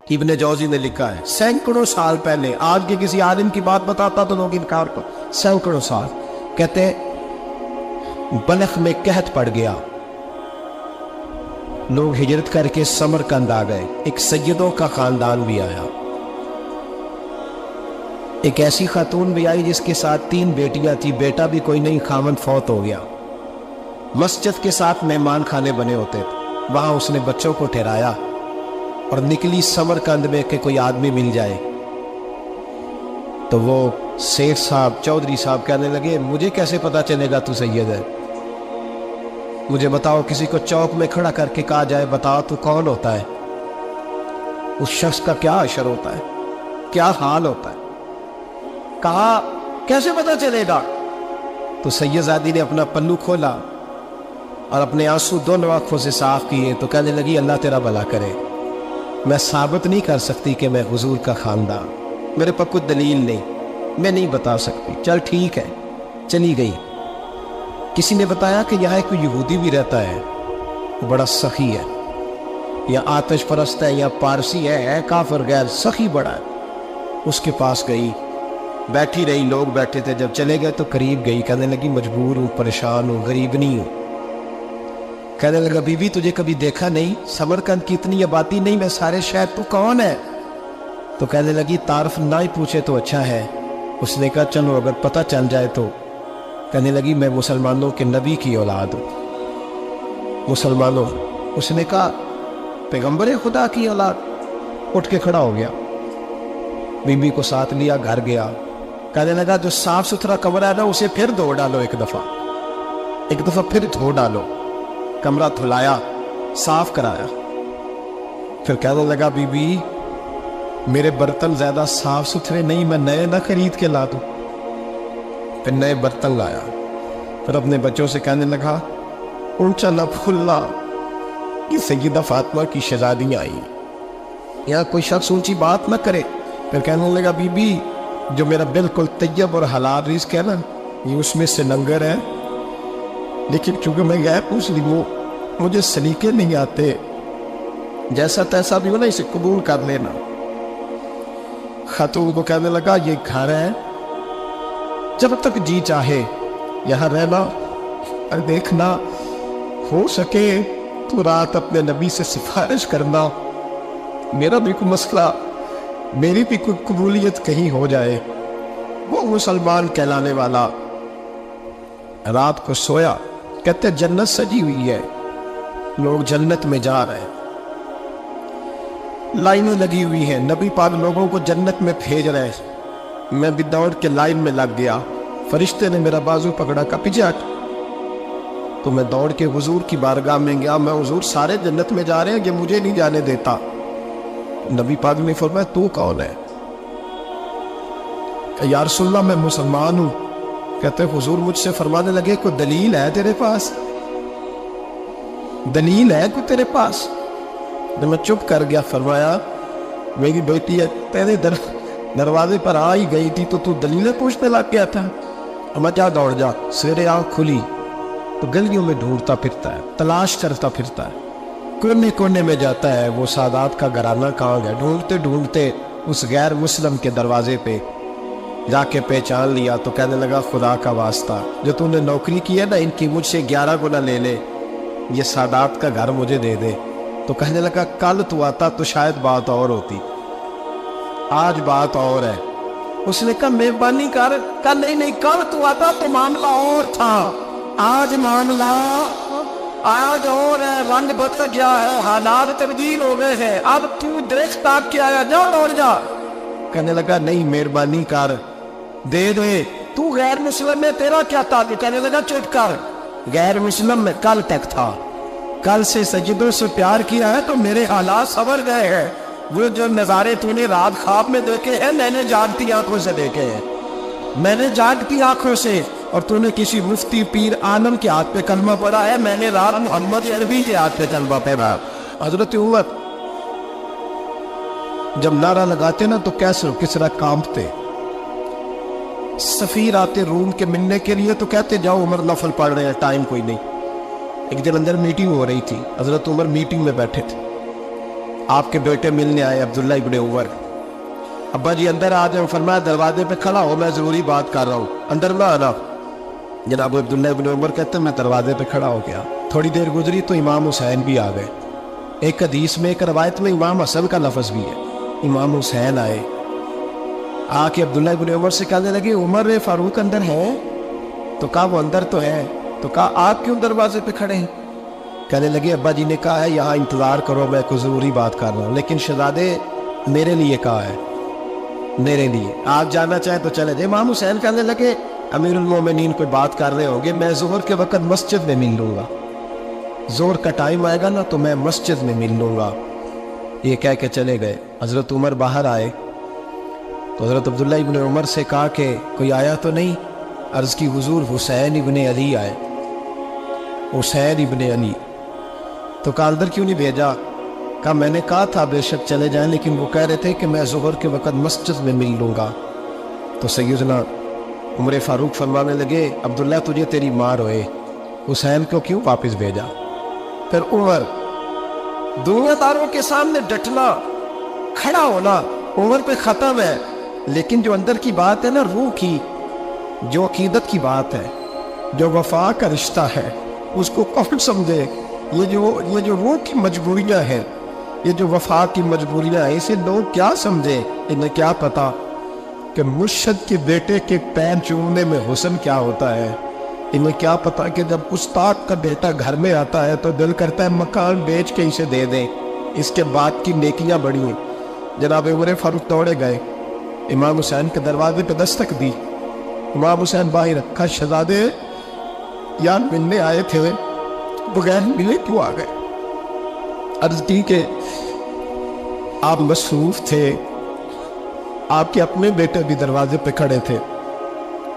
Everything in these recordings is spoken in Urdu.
ابن جوزی نے لکھا ہے سینکڑوں سال پہلے، آج کے کسی عالم کی بات بتاتا تو لوگ انکار کو، سینکڑوں سال، کہتے ہیں بلخ میں قحط پڑ گیا، لوگ ہجرت کر کے سمرقند آ گئے، ایک سیدوں کا خاندان بھی آیا، ایک ایسی خاتون بھی آئی جس کے ساتھ 3 بیٹیاں تھی، بیٹا بھی کوئی نہیں، خاوند فوت ہو گیا، مسجد کے ساتھ مہمان خانے بنے ہوتے تھے، وہاں اس نے بچوں کو ٹھہرایا اور نکلی سمرقند میں کہ کوئی آدمی مل جائے، تو وہ سیٹھ صاحب چودھری صاحب کہنے لگے مجھے کیسے پتا چلے گا تو سید ہے، مجھے بتاؤ، کسی کو چوک میں کھڑا کر کے کہا جائے بتاؤ تو کون ہوتا ہے، اس شخص کا کیا اشر ہوتا ہے، کیا حال ہوتا ہے، کہا کیسے پتا چلے گا؟ تو سید زادی نے اپنا پلو کھولا اور اپنے آنسو دونوں آنکھوں سے صاف کیے تو کہنے لگی اللہ تیرا بھلا کرے، میں ثابت نہیں کر سکتی کہ میں حضور کا خاندان، میرے پاس کوئی دلیل نہیں، میں نہیں بتا سکتی، چل ٹھیک ہے، چلی گئی۔ کسی نے بتایا کہ یہاں کوئی یہودی بھی رہتا ہے، بڑا سخی ہے، یا آتش پرست ہے، یا پارسی ہے کافر غیر، سخی بڑا ہے، اس کے پاس گئی، بیٹھی رہی، لوگ بیٹھے تھے، جب چلے گئے تو قریب گئی، کہنے لگی مجبور ہوں، پریشان ہوں، غریب نہیں ہوں، کہنے لگا بی بی تجھے کبھی دیکھا نہیں، سمرقند کی اتنی آبادی نہیں، میں سارے شہر، تو کون ہے؟ تو کہنے لگی تعارف نہ ہی پوچھے تو اچھا ہے، اس نے کہا چلو اگر پتہ چل جائے تو، کہنے لگی میں مسلمانوں کے نبی کی اولاد ہوں، مسلمانوں، اس نے کہا پیغمبر خدا کی اولاد، اٹھ کے کھڑا ہو گیا، بی بی کو ساتھ لیا، گھر گیا، کہنے لگا جو صاف ستھرا کمرہ ہے نا اسے پھر دھو ڈالو، ایک دفعہ پھر دھو ڈالو، کمرہ دھلایا، صاف کرایا، پھر کہنے لگا بی بی میرے برتن زیادہ صاف ستھرے نہیں، میں نئے نہ خرید کے لا دوں، پھر نئے برتن لایا، پھر اپنے بچوں سے کہنے لگا اونچا نہ پھولنا، یہ سیدہ فاطمہ کی شہزادیاں آئی، یہاں کوئی شخص اونچی بات نہ کرے، پھر کہنے لگا بی بی جو میرا بالکل طیب اور حلال رزق ہے نا یہ اس میں سے لنگر ہے، لیکن چونکہ میں غیر مسلم ہوں مجھے سلیقے نہیں آتے، جیسا تیسا بھی ہو نا اسے قبول کر لینا۔ خاتون کو کہنے لگا یہ گھر ہے، جب تک جی چاہے یہاں رہنا، اور دیکھنا ہو سکے تو رات اپنے نبی سے سفارش کرنا، میرا بھی کوئی مسئلہ، میری بھی کوئی قبولیت کہیں ہو جائے، وہ مسلمان کہلانے والا۔ رات کو سویا، کہتے جنت سجی ہوئی ہے، لوگ جنت میں جا رہے ہیں، لائنیں لگی ہوئی ہیں، نبی پاک لوگوں کو جنت میں بھیج رہے ہیں، میں بھی دوڑ کے لائن میں لگ گیا، فرشتے نے میرا بازو پکڑا، کا پیچھے ہٹ، تو میں دوڑ کے حضور کی بارگاہ میں گیا، میں حضور سارے جنت میں جا رہے ہیں، یہ مجھے نہیں جانے دیتا۔ نبی پاک نے فرمایا تو کون ہے؟ کہ یا رسول اللہ میں مسلمان ہوں۔ کہتے حضور مجھ سے فرمانے لگے کوئی دلیل ہے تیرے پاس؟ دلیل ہے کوئی تیرے پاس؟ میں چپ کر گیا، فرمایا میری بیٹی ہے تیرے دروازے پر آ ہی گئی تھی تو دلیلیں پوچھنے لگ گیا تھا، میں کیا دوڑ جا، سویرے آنکھ کھلی تو گلیوں میں ڈھونڈتا پھرتا ہے، تلاش کرتا پھرتا ہے، کونے کونے میں جاتا ہے وہ سادات کا گھرانہ کہاں گیا، ڈھونڈتے ڈھونڈتے اس غیر مسلم کے دروازے پہ جا کے پہچان لیا، تو کہنے لگا خدا کا واسطہ جو تو نے نوکری کی ہے نا ان کی مجھ سے 11 گنا لے لے، یہ سادات کا گھر مجھے دے دے۔ تو کہنے لگا کل تو آتا تو شاید بات اور ہوتی، آج بات اور ہے۔ اس نے کہا مہربانی کر، کل نہیں کل تو آتا تو معاملہ اور تھا، آج معاملہ آج اور ہے، رنگ بدل گیا ہے، حالات تبدیل ہو گئے ہیں، اب تو درخت تاک کے آیا، جا دوڑ جا۔ کہنے لگا نہیں مہربانی کر، دے دے، تو غیر مسلم میں تیرا کیا تعلق؟ کہنے لگا چپ کر، غیر مسلم میں کل تک تھا، کل سے سجدوں سے پیار کیا ہے تو میرے حالات سنور گئے ہیں، وہ جو نظارے تو نے رات خواب میں دیکھے ہیں میں نے جاگتی آنکھوں سے دیکھے ہیں، میں نے جاگتی آنکھوں سے، اور تو نے کسی مفتی پیر عالم کے ہاتھ پہ کلمہ پڑھا ہے، میں نے رات محمد عربی کے ہاتھ پہ کلمہ پڑھا۔ حضرت عمر جب نعرہ لگاتے نا تو کیسے کس طرح کانپتے، سفیر آتے روم کے ملنے کے لیے تو کہتے جاؤ عمر نفل پڑھ رہے ہیں، ٹائم کوئی نہیں۔ ایک دن اندر میٹنگ ہو رہی تھی، حضرت عمر میٹنگ میں بیٹھے تھے، آپ کے بیٹے ملنے آئے عبداللہ ابن عمر. ابا جی اندر آ جاؤ. فرمایا دروازے پہ کھڑا ہو, میں ضروری بات کر رہا ہوں, اندر نہ آنا. جناب عبداللہ ابن عمر کہتے ہیں میں دروازے پہ کھڑا ہو گیا. تھوڑی دیر گزری تو امام حسین بھی آ گئے. ایک حدیث میں ایک روایت میں امام حسن کا لفظ بھی ہے. امام حسین آئے, آ کے عبداللہ ابن عمر سے کہنے لگے عمر فاروق اندر ہے؟ تو کہا وہ اندر تو ہے. تو کہا آپ کیوں دروازے پہ کھڑے ہیں؟ کہنے لگے ابا جی نے کہا ہے یہاں انتظار کرو, میں کوئی ضروری بات کر رہا ہوں. لیکن شہزادے میرے لیے کہا ہے, میرے لیے, آپ جانا چاہیں تو چلے جائیں. امام حسین کہنے لگے امیر المومنین کوئی بات کر رہے ہوں گے, میں ظہر کے وقت مسجد میں مل لوں گا, ظہر کا ٹائم آئے گا نا تو میں مسجد میں مل لوں گا. یہ کہہ کے چلے گئے. حضرت عمر باہر آئے تو حضرت عبداللہ ابن عمر سے کہا کہ کوئی آیا تو نہیں؟ عرض کی حضور حسین ابن علی آئے. حسین ابن علی. تو کہا اندر کیوں نہیں بھیجا؟ کہا میں نے کہا تھا بے شک چلے جائیں, لیکن وہ کہہ رہے تھے کہ میں ظہر کے وقت مسجد میں مل لوں گا. تو سیدنا عمر فاروق فرمانے لگے عبداللہ تجھے تیری ماں روئے, حسین کو کیوں واپس بھیجا؟ پھر عمر دنیا داروں کے سامنے ڈٹنا, کھڑا ہونا عمر پہ ختم ہے, لیکن جو اندر کی بات ہے نا, روح کی, جو عقیدت کی بات ہے, جو وفا کا رشتہ ہے, اس کو کون سمجھے؟ یہ جو روح کی مجبوریاں ہیں, یہ جو وفا کی مجبوریاں ہیں, اسے لوگ کیا سمجھے؟ انہیں کیا پتا کہ مرشد کے بیٹے کے پیر چومنے میں حسن کیا ہوتا ہے. انہیں کیا پتا کہ جب استاد کا بیٹا گھر میں آتا ہے تو دل کرتا ہے مکان بیچ کے اسے دے دیں, اس کے بعد کی نیکیاں بڑی ہیں. جناب عمر فاروق دوڑے گئے, امام حسین کے دروازے پہ دستک دی. امام حسین باہر رکھا, شہزادے یار ملنے آئے تھے, بغیر ملے کیوں آ گئے؟ عرض کی کہ آپ مصروف تھے, آپ کے اپنے بیٹے بھی دروازے پہ کھڑے تھے,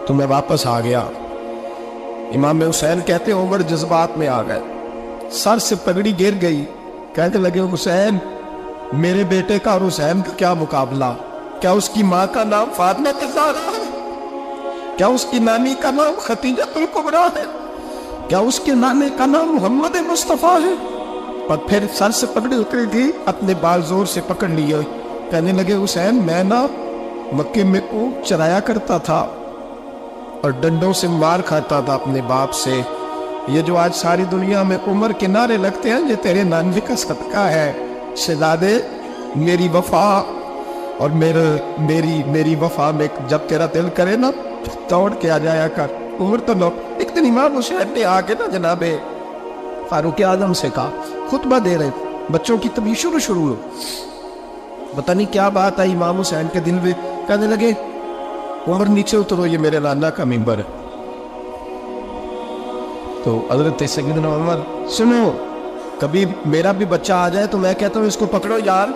تو میں واپس آ گیا. امام حسین کہتے ہیں عمر جذبات میں آ گئے, سر سے پگڑی گر گئی. کہنے لگے حسین میرے بیٹے کا اور حسین کا کیا مقابلہ؟ کیا اس کی ماں کا نام فاطمہ الزہرا ہے؟ کیا اس کی نانی کا نام خدیجہ الکبریٰ ہے؟ کیا اس کے نانے کا نام محمد مصطفیٰ ہے؟ اور پھر سر سے پکڑی اتری تھی, اپنے بال زور سے پکڑ لیے. کہنے لگے حسین میں نا مکے میں اونٹ چرایا کرتا تھا اور ڈنڈوں سے مار کھاتا تھا اپنے باپ سے. یہ جو آج ساری دنیا میں عمر کے نعرے لگتے ہیں, یہ تیرے نانے کا صدقہ ہے. شہزادے میری وفا اور میری وفا میں جب تیرا دل کرے نا دوڑ کے آ جایا کر. عمر تو لوگ ایک دن امام حسین نے آ کے نا جناب فاروق اعظم سے کہا, خطبہ دے رہے, بچوں کی تبھی شروع ہو, پتہ نہیں کیا بات آئی امام حسین کے دل میں. کہنے لگے عمر نیچے اترو, یہ میرے نانا کا ممبر ہے. تو حضرت سیدنا عمر سنو, کبھی میرا بھی بچہ آ جائے تو میں کہتا ہوں اس کو پکڑو یار,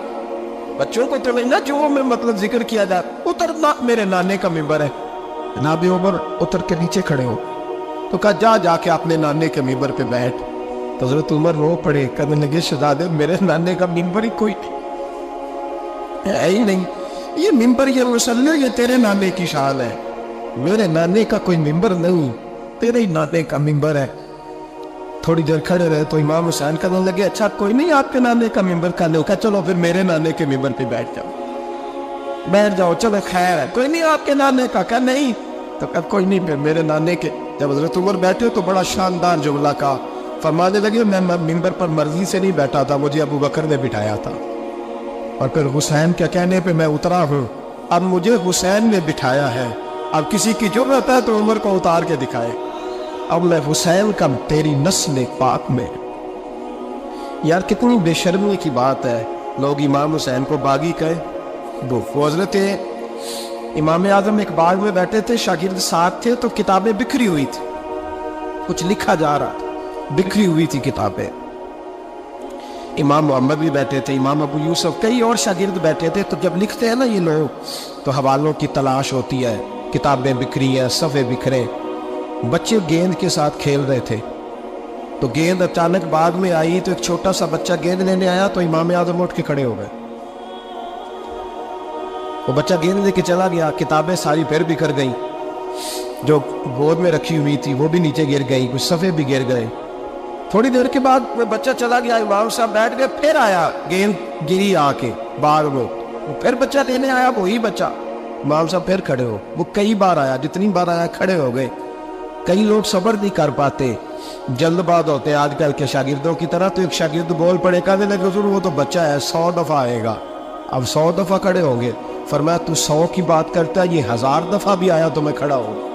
بچوں کو تو نہیں نا جو میں مطلب ذکر کیا جائے, اترنا میرے نانے کا ممبر ہے. جناب عمر اتر کے نیچے کھڑے ہو. تو کہا جا کے اپنے نانے کے ممبر پہ بیٹھ. تو حضرت عمر رو پڑے, کہنے لگے شہزادے میرے نانے کا ممبر ہی کوئی ہے ہی نہیں, یہ ممبر یہ مسلح یہ تیرے نانے کی شان ہے, میرے نانے کا کوئی ممبر نہیں, تیرے ہی نانے کا ممبر ہے. تھوڑی دیر کھڑے رہے تو امام حسین کہنے لگے اچھا کوئی نہیں آپ کے نانے کا ممبر کہنے ہوگا, چلو پھر میرے نانے کے ممبر پہ بیٹھ جاؤ, چلو خیر ہے, کوئی نہیں آپ کے نانے کا. کہا نہیں. تو کہا کوئی نہیں, پھر میرے نانے کے. جب حضرت عمر بیٹھے تو بڑا شاندار جملہ کہا, فرمانے لگے میں ممبر پر مرضی سے نہیں بیٹھا تھا, مجھے ابو بکر نے بٹھایا تھا, اور پھر حسین کے کہنے پہ میں اترا ہوں, اب مجھے حسین نے بٹھایا ہے. اب کسی کی جرأت ہے تو عمر کو اتار کے دکھائے, اب میں حسین کا تیری نسل پاک میں. یار کتنی بے شرمی کی بات ہے, لوگ امام حسین کو باغی کہے. وہ حضرت امام اعظم ایک باغ میں بیٹھے تھے, شاگرد ساتھ تھے, تو کتابیں بکھری ہوئی تھی, کچھ لکھا جا رہا تھا, بکھری ہوئی تھی کتابیں. امام محمد بھی بیٹھے تھے, امام ابو یوسف, کئی اور شاگرد بیٹھے تھے. تو جب لکھتے ہیں نا یہ لوگ تو حوالوں کی تلاش ہوتی ہے, کتابیں بکھری ہیں, صفحے بکھرے. بچے گیند کے ساتھ کھیل رہے تھے, تو گیند اچانک باغ میں آئی, تو ایک چھوٹا سا بچہ گیند لینے آیا, تو امام اعظم اٹھ کے کھڑے ہو گئے. وہ بچہ گیند لے کے چلا گیا, کتابیں ساری پھر بکھر گئیں, جو گود میں رکھی ہوئی تھی وہ بھی نیچے گر گئی, کچھ صفحے بھی گر گئے. تھوڑی دیر کے بعد وہ بچہ چلا گیا، امام صاحب بیٹھ گئے، پھر آیا گیند گری آ کے باغ میں، وہ پھر بچہ لینے آیا، وہی بچہ، امام صاحب پھر کھڑے ہو، وہ کئی بار آیا، جتنی بار آیا کھڑے ہو گئے۔ کئی لوگ صبر نہیں کر پاتے، جلد باز ہوتے ہیں آج کل کے شاگردوں کی طرح، تو ایک شاگرد بول پڑے، کہنے لگے حضور وہ تو بچہ ہے 100 دفعہ آئے گا، اب 100 دفعہ کھڑے ہوں گے۔ فرمایا تو 100 کی بات کرتا ہے، یہ 1000 دفعہ بھی آیا تو میں کھڑا ہوں۔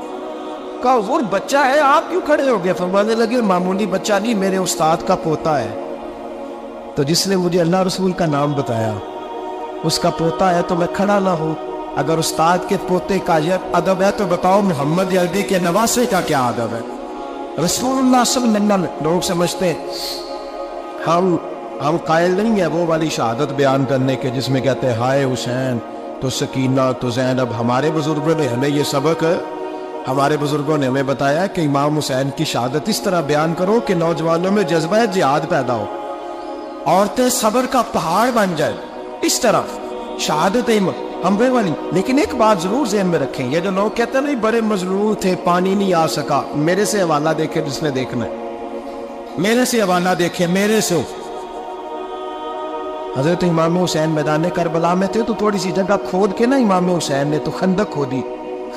کہا حضور بچہ ہے آپ کیوں کھڑے ہو گئے؟ فرمانے لگے معمولی بچہ نہیں، میرے استاد کا پوتا ہے، تو جس نے مجھے اللہ رسول کا نام بتایا اس کا پوتا ہے تو میں کھڑا نہ ہوں۔ اگر استاد کے پوتے کا یہ ادب ہے تو بتاؤ محمد عربی کے نواسے کا کیا ادب ہے؟ رسول اللہ صلی اللہ علیہ وسلم، لوگ سمجھتے ہم قائل نہیں ہیں وہ والی شہادت بیان کرنے کے جس میں کہتے ہیں ہائے حسین تو سکینہ تو زینب۔ ہمارے بزرگوں نے ہمیں یہ سبق، ہمارے بزرگوں نے ہمیں بتایا کہ امام حسین کی شہادت اس طرح بیان کرو کہ نوجوانوں میں جذبہ جہاد پیدا ہو، عورتیں صبر کا پہاڑ بن جائے، اس طرح شہادت ہمرے والی۔ لیکن ایک بات ضرور ذہن میں رکھیں، یہ جو لوگ کہتے ہیں نہیں بڑے مظلوم تھے پانی نہیں آ سکا، میرے سے حوالہ دیکھے جس نے دیکھنا ہے، میرے سے حوالہ دیکھے، میرے سے۔ حضرت امام حسین میدان کربلا میں تھے تو تھوڑی سی جگہ کھود کے نا امام حسین نے تو خندق کھودی۔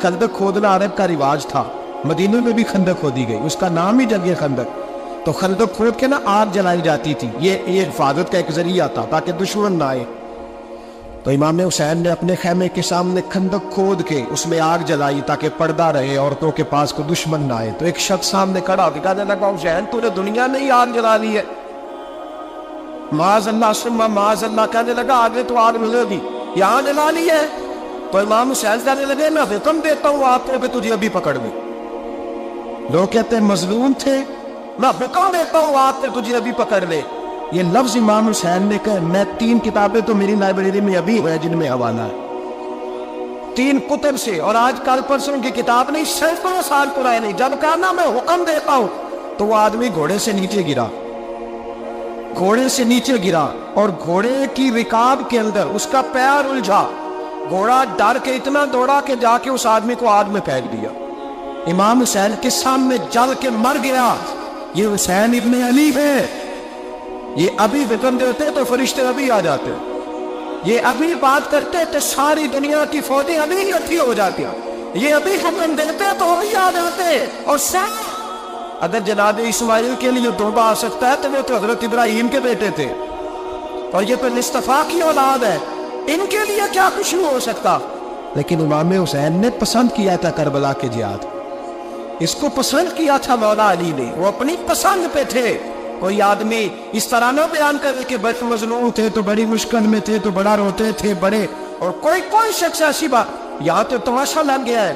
خندق کھودنا عرب کا رواج تھا، مدینہ میں بھی خندق کھودی گئی، اس کا نام ہی جگہ خندق۔ تو خندق کھود کے نا آگ جلائی جاتی تھی، یہ حفاظت کا ایک ذریعہ تھا تاکہ دشمن نہ آئے۔ تو امام حسین نے اپنے خیمے کے سامنے خندق کھود کے اس میں آگ جلائی تاکہ پردہ رہے، عورتوں کے پاس کو دشمن نہ آئے۔ تو ایک شخص سامنے کھڑا ہو کے کہنے لگا حسین تو نے دنیا میں ہی آگ جلا لی ہے، معاذ اللہ سما معاذ اللہ، کہنے لگا آگے تو آگ ملے گی، یہاں جلا لی ہے۔ تو امام حسین کہنے لگے میں حکم دیتا ہوں آپ کو کہ تجھے ابھی پکڑ لیں۔ لوگ کہتے ہیں مظلوم تھے، میں حکم دیتا ہوں آپ کو تجھے ابھی پکڑ لے۔ یہ لفظ امام حسین نے کہا۔ میں 3 کتابیں تو میری لائبریری میں ابھی ہیں جن میں حوالہ ہے، 3 کتب سے، اور آج کل پرسوں کی کتاب نہیں، سینکڑوں سال پرانی۔ جب کہا نا میں حکم دیتا ہوں تو وہ آدمی گھوڑے سے نیچے گرا، گھوڑے سے نیچے گرا، اور گھوڑے کی رکاب کے اندر اس کا پیر الجھا، گھوڑا ڈر کے اتنا دوڑا کہ جا کے اس آدمی کو آگ میں پھینک دیا۔ امام حسین کے سامنے جل کے مر گیا۔ یہ حسین ابن علی ہے، یہ ابھی حکم دیتے تو فرشتے ابھی آ جاتے، یہ ابھی بات کرتے تو ساری دنیا کی فوجیں ابھی اکٹھی ہو جاتی، یہ ابھی حکم دیتے تو ابھی آ جاتے۔ اور اگر جناب اسماعیل کے لیے توبہ آ سکتا ہے تو وہ تو حضرت ابراہیم کے بیٹے تھے، اور یہ تو مصطفیٰ کی اولاد ہے، ان کے لیے کیا کچھ نہیں ہو سکتا۔ لیکن امام حسین نے پسند کیا تھا کربلا کے جہاد، اس کو پسند کیا تھا مولا علی نے، وہ اپنی پسند پہ تھے۔ کوئی آدمی اس طرح نہ بیان کرے کہ بڑے مظلوم تھے تو بڑی مشکل میں تھے تو بڑا روتے تھے بڑے، اور کوئی شخص ایسی بات، یہاں تو تماشا لگ گیا ہے،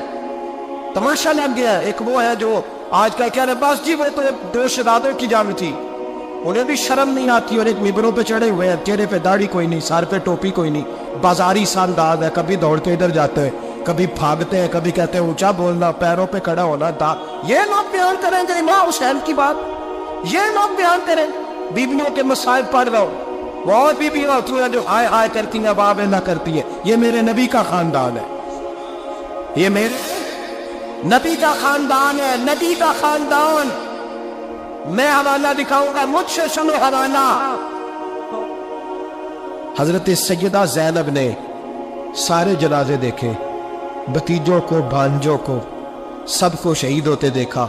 تماشا لگ گیا ہے۔ ایک وہ ہے جو آج کا کہہ رہے بس جی وہ تو 2 شہزادوں کی جنگ تھی، انہیں بھی شرم نہیں آتی، اور ایک ممبروں پہ چڑھے ہوئے ہیں، چہرے پہ داڑھی کوئی نہیں، سر پہ ٹوپی کوئی نہیں، بازاری سا انداز ہے، کبھی دوڑ کے ادھر جاتے ہیں، کبھی بھاگتے ہیں، کبھی کہتے ہیں اونچا بولنا، پیروں پہ کھڑا ہونا، یہ لوگ بیان کریں گے امام حسین کی بات، یہ لوگ بیان کریں۔ بیویوں کے مصائب پڑھ رہا ہوں، بہت بیویاں ہوتی ہیں جو آئے آئے کرتی ہیں، باب نہ کرتی ہیں، یہ میرے نبی کا خاندان ہے، یہ میرے نبی کا خاندان ہے، نبی کا خاندان۔ میں حوالہ دکھاؤں گا، مجھ سے سنو حوالہ۔ حضرت سیدہ زینب نے سارے جنازے دیکھے، بھتیجوں کو بھانجوں کو سب کو شہید ہوتے دیکھا۔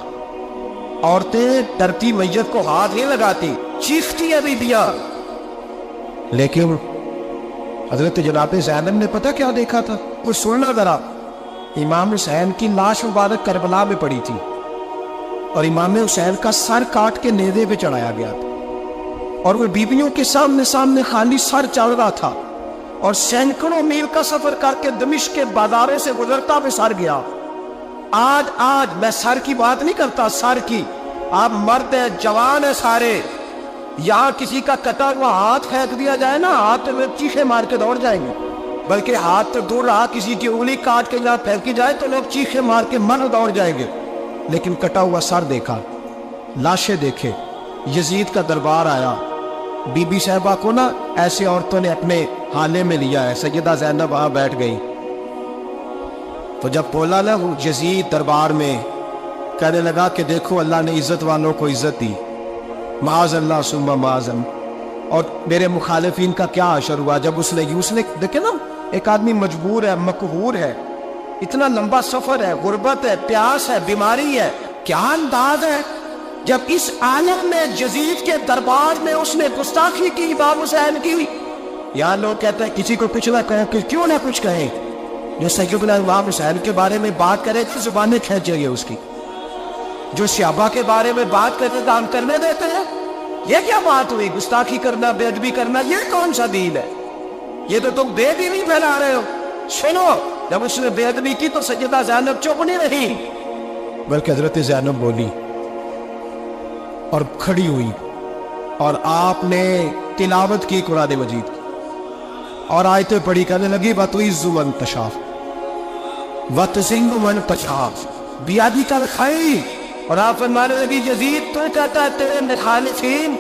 عورتیں ڈرتی میت کو ہاتھ نہیں لگاتی، چیختی ہے بیبیاں، لیکن حضرت جناب زینب نے پتہ کیا دیکھا تھا؟ وہ سننا ذرا۔ امام حسین کی لاش مبارک کربلا میں پڑی تھی، اور امام حسین کا سر کاٹ کے نیزے پہ چڑھایا گیا تھا، اور وہ بیویوں کے سامنے خالی سر چل رہا تھا، اور سینکڑوں میل کا سفر کر کے دمشق کے بازاروں سے گزرتا ہوئے سر گیا۔ آج میں سر کی بات نہیں کرتا، سر کی، آپ مرد ہیں، جوان ہیں سارے، یہاں کسی کا کٹا ہوا ہاتھ پھینک دیا جائے نا، ہاتھ میں چیخے مار کے دوڑ جائیں گے، بلکہ ہاتھ تو دور رہا، کسی کی انگلی کاٹ کے یہاں پھینکی جائے تو لوگ چیخے مار کے من دوڑ جائیں گے۔ لیکن کٹا ہوا سر دیکھا، لاشیں دیکھے، یزید کا دربار آیا، بی بی صاحبہ کو نا ایسے عورتوں نے اپنے حالے میں لیا ہے، سیدہ زینب وہاں بیٹھ گئی، تو جب بولا نا وہ یزید دربار میں، کہنے لگا کہ دیکھو اللہ نے عزت والوں کو عزت دی، معاذ اللہ ثم معاذ اللہ۔ اور میرے مخالفین کا کیا حشر ہوا جب اس نے دیکھے نا، ایک آدمی مجبور ہے، مقہور ہے، اتنا لمبا سفر ہے، غربت ہے، پیاس ہے، بیماری ہے، کیا انداز ہے جب اس عالم میں یزید کے دربار میں اس نے گستاخی کی امام حسین کی۔ یہاں لوگ کہتے ہیں کسی کو کچھ نہ کہیں کہ کیوں نہ کچھ کہیں، جو سیدنا امام حسین کے بارے میں بات کرے تو زبانیں کھینچے گی اس کی، جو صحابہ کے بارے میں بات کرتے تو ہم کرنے دیتے ہیں۔ یہ کیا بات ہوئی؟ گستاخی کرنا، بے ادبی کرنا، یہ کون سا دین ہے؟ یہ تو تم بے دینی پھیلا رہے ہو۔ سنو، جب اس نے بے ادبی کی تو سیدہ زینب چپ نہیں رہی، بلکہ حضرت زینب بولی اور کھڑی ہوئی، اور آپ نے تلاوت کی قرآن مجید کی اور آیتیں پڑھی، کہنے لگی وَتُعِزُّ مَن تَشَاءُ وَتُذِلُّ مَن تَشَاءُ بِیَدِکَ الْخَیرُ۔ اور آپ فرمانے لگی یزید تو کہتا ہے تیرے مخالفین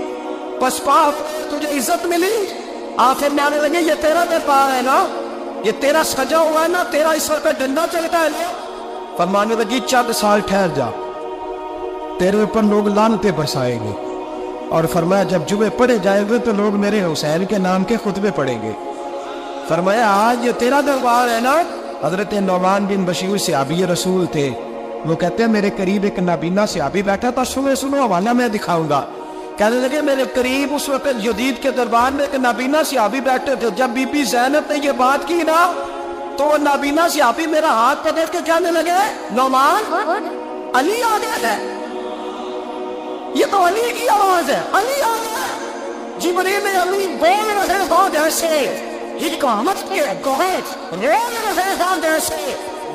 پسپا تجھے عزت ملی، آپ فرمانے لگے یہ تیرا دربار ہے نا، یہ تیرا سجا ہوا ہے نا، تیرا اس وقت ڈنڈا چلتا ہے نا۔ فرمانے لگی چند سال ٹھہر جا، تیرے اوپر لوگ لعنتیں برسائیں گے، اور فرمایا جب جمعے پڑھے جائیں گے تو لوگ میرے حسین کے نام کے خطبے پڑھیں گے۔ فرمایا آج یہ تیرا دربار ہے نا۔ حضرت نعمان بن بشیر صحابی رسول تھے، وہ کہتے ہیں میرے قریب ایک نابینا صحابی بیٹھا تھا، سنو حوالہ میں دکھاؤں گا۔ کہنے لگے میرے قریب اس وقت یزید کے دربار میں ایک نابینا صحابی بیٹھے تھے، جب بی بی زینب نے یہ بات کی نا تو وہ نابینا صحابی میرا ہاتھ پکڑ کے کہنے لگے نعمان علی آ گیا ہے، یہ تو علی کی آواز ہے، علی آ گیا ہے۔ جبریل علی بول رہے ہو جیسے حکامت کے گوہر رول رہے ہو جیسے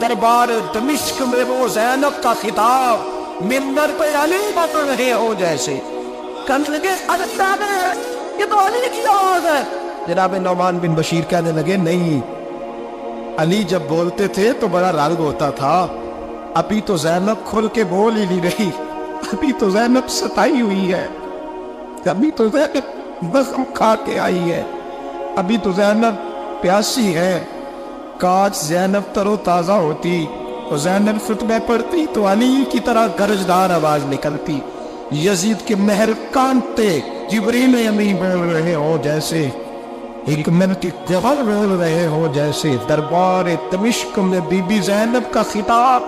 دربار دمشق میں وہ زینب کا خطاب منبر پہ علی بول رہے ہو جیسے، کہنے لگے یہ تو علی کی آواز ہے۔ جناب نعمان بن بشیر کہنے لگے نہیں، علی جب بولتے تھے تو بڑا رنگ ہوتا تھا، ابھی تو زینب کھل کے بول ہی نہیں رہی، ابھی تو زینب ستائی ہوئی ہے، ابھی تو زینب زخم کھا کے آئی ہے، ابھی تو زینب پیاسی ہے۔ کاش زینب تر و تازہ ہوتی اور زینب خطبہ پڑھتی تو علی کی طرح گرجدار آواز نکلتی، یزید کے مہر کانتے جبریل امین بول رہے ہو جیسے، حکمت کے جوہر بول رہے ہو جیسے، دربار دمشق میں بی بی زینب کا خطاب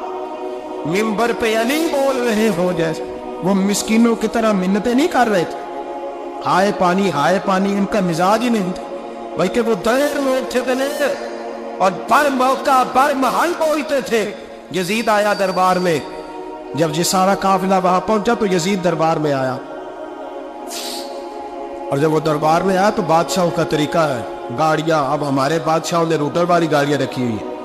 منبر پہ علی بول رہے ہو جیسے۔ وہ مسکینوں کی طرح منتیں نہیں کر رہے تھے، ہائے پانی ان کا مزاج ہی نہیں تھا، بلکہ وہ دیر لوگ تھے اور بر موقع بر محل بولتے تھے۔ یزید آیا دربار میں، جب یہ سارا قافلہ وہاں پہنچا تو یزید دربار میں آیا، اور جب وہ دربار میں آیا تو بادشاہوں کا طریقہ ہے، گاڑیاں اب ہمارے بادشاہوں نے روٹر والی گاڑیاں رکھی ہوئی ہیں،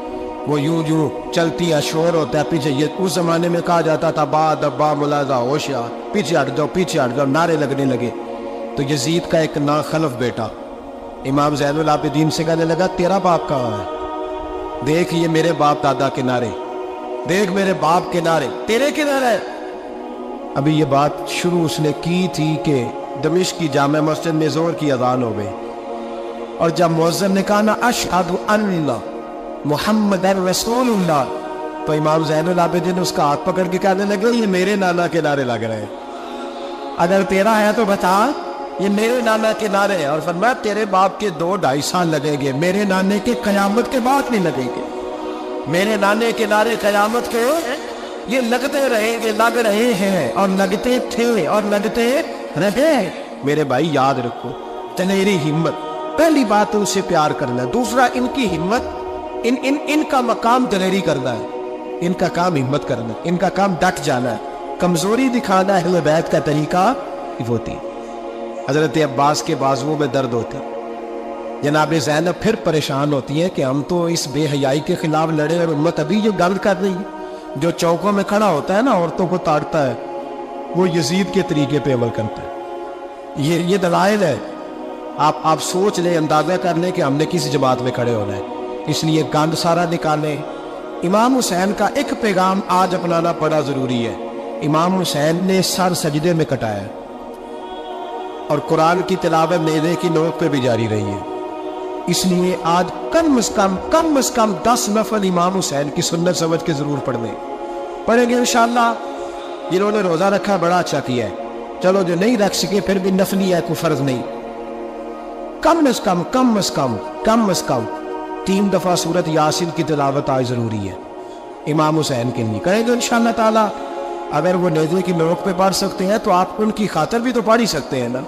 وہ یوں چلتی ہے، شور ہوتا ہے پیچھے۔ یہ اس زمانے میں کہا جاتا تھا با دبا ملازہ ہوشیار، پیچھے ہٹ جاؤ، نعرے لگنے لگے۔ تو یزید کا ایک ناخلف بیٹا امام زین العابدین سے کہنے لگا تیرا باپ کہاں ہے؟ دیکھ یہ میرے باپ دادا کے نعرے، دیکھ میرے باپ کے نعرے، تیرے کے نعرے۔ ابھی یہ بات شروع اس نے کی تھی کہ دمشق کی جامع مسجد میں زور کی اذان ہو گئی، اور جب مؤذن نے کہا نا اشہد ان محمد رسول اللہ، تو امام زین العابدین اس کا ہاتھ پکڑ کے کہنے لگے یہ میرے نانا کے نعرے لگ رہے ہیں، اگر تیرا ہے تو بتا، یہ میرے نانا کے نعرے ہیں۔ اور فرمایا تیرے باپ کے 2-2.5 سال لگیں گے، میرے نانے کے قیامت کے بعد نہیں لگیں گے، میرے نانے کے نعرے قیامت کے یہ لگتے رہیں گے، لگ رہے ہیں اور لگتے تھے اور لگتے رہے۔ میرے بھائی یاد رکھو دلیری ہمت، پہلی بات اسے پیار کرنا ہے، دوسرا ان کی ہمت، ان کا مقام دلیری کرنا ہے، ان کا کام ہمت کرنا ہے، ان کا کام ڈٹ جانا ہے، کمزوری دکھانا اہل بیت کا طریقہ ہوتی۔ حضرت عباس کے بازوؤں میں درد ہوتا، جناب زینب پھر پریشان ہوتی ہے کہ ہم تو اس بے حیائی کے خلاف لڑے اور امت ابھی جو گند کر رہی ہے، جو چوکوں میں کھڑا ہوتا ہے نا عورتوں کو تاڑتا ہے، وہ یزید کے طریقے پہ عمل کرتا ہے۔ یہ دلائل ہے، آپ سوچ لیں، اندازہ کر لیں کہ ہم نے کس جماعت میں کھڑے ہونا ہے، اس لیے گند سارا نکالیں۔ امام حسین کا ایک پیغام آج اپنانا بڑا ضروری ہے۔ امام حسین نے سر سجدے میں کٹایا اور قرآن کی تلاوت نیزے کی نوک پہ بھی جاری رہی ہے، اس لیے آج کم از کم 10 نفل امام حسین کی سنت سمجھ کے ضرور پڑھیں گے انشاءاللہ۔ جنہوں نے روزہ رکھا بڑا اچھا کیا ہے، چلو جو نہیں رکھ سکے پھر بھی نفلی ہے، کوئی فرض نہیں، کم از کم 3 دفعہ سورت یاسین کی تلاوت آج ضروری ہے امام حسین کے لیے. کریں گے انشاءاللہ تعالی. اگر وہ نیزے کی نوک پہ پڑھ سکتے ہیں تو آپ ان کی خاطر بھی تو پڑھ ہی سکتے ہیں نا.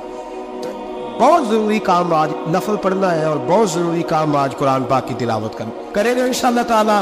بہت ضروری کام آج نفل پڑھنا ہے، اور بہت ضروری کام آج قرآن پاک کی تلاوت کرنا. کریں گے انشاءاللہ تعالی.